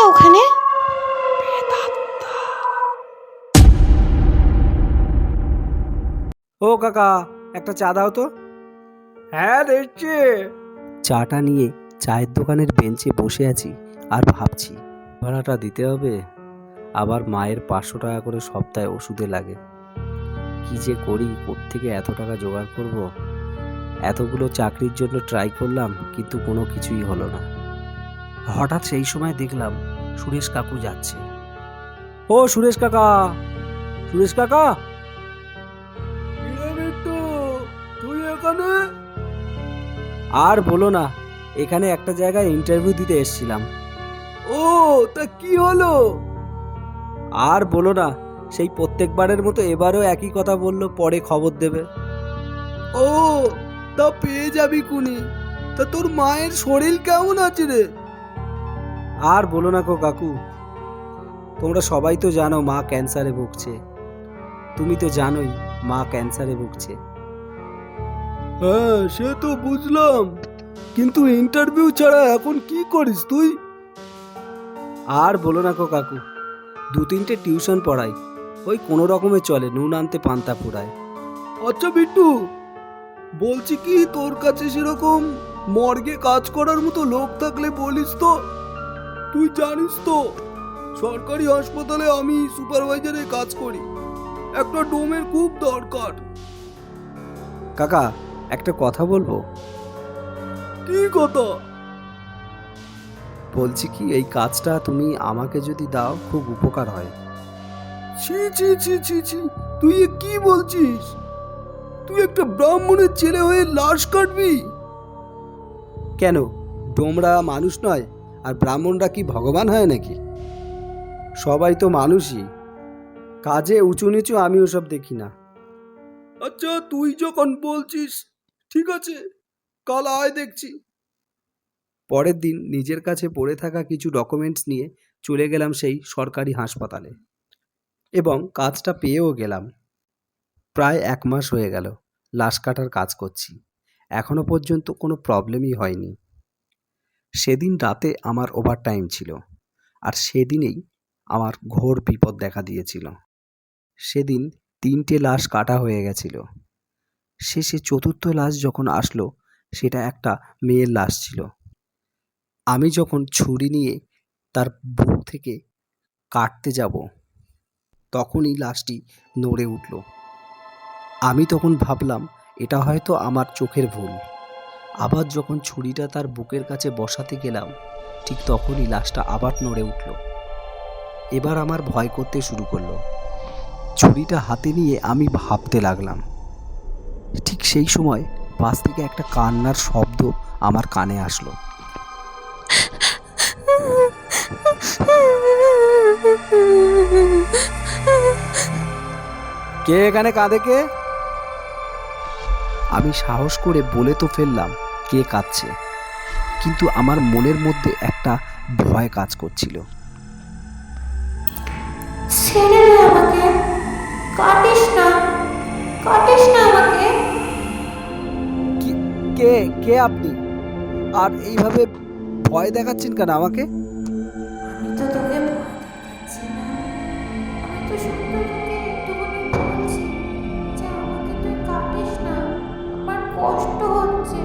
ওখানে? ও কাকা, একটা চা দাও তো। হ্যাঁ দেখছি। চাটা নিয়ে চায়ের দোকানের বেঞ্চে বসে আছি আর ভাবছি ভাড়াটা দিতে হবে, আবার মায়ের 500 টাকা করে সপ্তাহে ওষুধে লাগে। কি যে করি, কোত্থেকে এত টাকা জোগাড় করব? এতগুলো চাকরির জন্য ট্রাই করলাম, কিন্তু কোনো কিছুই হলো না। হঠাৎ সেই সময় দেখলাম সুরেশ কাকু যাচ্ছে। ও সুরেশ কাকা, সুরেশ কাকা! তুই এখানে? আর বলো না, এখানে একটা জায়গায় ইন্টারভিউ দিতে এসেছিলাম। ও, তা কি হলো? আর বলো না, সেই প্রত্যেকবারের মতো এবারও একই কথা বললো, পরে খবর দেবে। ও, তা পেয়ে যাবি কুনি। তা তোর মায়ের শরীর কেমন আছে রে? আর বলো না গো কাকু, তোমরা সবাই তো জানো মা ক্যান্সারে ভুগছে। তুমি তো জানোই মা ক্যান্সারে ভুগছে। হ্যাঁ, সে তো বুঝলাম, কিন্তু ইন্টারভিউ ছাড়া এখন কি করিস তুই? আর বলো না গো কাকু, 2-3টে টিউশন পড়াই, ওই কোনো রকমে চলে, নুন আনতে পান্তা ফুরায়। আচ্ছা বিট্টু, বলছি কি, তোর কাছে সেরকম মর্গে কাজ করার মতো লোক থাকলে বলিস তো। তুই জানিস তো সরকারি হাসপাতালে আমি সুপারভাইজারে কাজ করি, একটা ডোমের খুব দরকার। কাকা, একটা কথা বলবো। কি কথা? বলছি কি, এই কাজটা তুমি আমাকে যদি দাও খুব উপকার হয়। ছি ছি ছি ছি ছি, তুই এ কি বলছিস? তুই একটা ব্রাহ্মণের ছেলে হয়ে লাশ কাটবি? কেন, ডোমরা মানুষ নয় আর ব্রাহ্মণরা কি ভগবান হয় নাকি? সবাই তো মানুষই, কাজে উঁচু নিচু আমি ওসব দেখি না। আচ্ছা, তুই যখন বলছিস, ঠিক আছে, কাল আয় দেখছি। পরের দিন নিজের কাছে পড়ে থাকা কিছু ডকুমেন্টস নিয়ে চলে গেলাম সেই সরকারি হাসপাতালে, এবং কাজটা পেয়েও গেলাম। প্রায় 1 মাস হয়ে গেল লাশ কাটার কাজ করছি, এখনো পর্যন্ত কোনো প্রবলেমই হয়নি। সেদিন রাতে আমার ওভারটাইম ছিল, আর সেদিনেই আমার ঘোর বিপদ দেখা দিয়েছিল। সেদিন 3টে লাশ কাটা হয়ে গেছিল। শেষে 4র্থ লাশ যখন আসলো, সেটা একটা মেয়ের লাশ ছিল। আমি যখন ছুরি নিয়ে তার বুক থেকে কাটতে যাব, তখনই লাশটি নড়ে উঠল। আমি তখন ভাবলাম এটা হয়তো আমার চোখের ভুল। আবার যখন ছুরিটা তার বুকের কাছে বসাতে গেলাম, ঠিক তখনই লাশটা আবার নড়ে উঠল। এবার আমার ভয় করতে শুরু করলো। ছুরিটা হাতে নিয়ে আমি ভাবতে লাগলাম। ঠিক সেই সময় পাশ থেকে একটা কান্নার শব্দ আমার কানে আসলো। কে এখানে কাঁদে? কে? আমি সাহস করে বলে তো ফেললাম কে কাঁদছে, কিন্তু আমার মনের মধ্যে একটা ভয় কাজ করছিল। ছেড়ে দে আমাকে, কাটিস না, কাটিস না আমাকে। কে কে আপনি? আর এইভাবে ভয় দেখাচ্ছেন কেন আমাকে? আমি তো তোকে ভয় দেখাচ্ছি না, আমি তো শুধু তোকে একটুখানি বলছি যে আমাকে তুই কাটিস না, আমার কষ্ট হচ্ছে।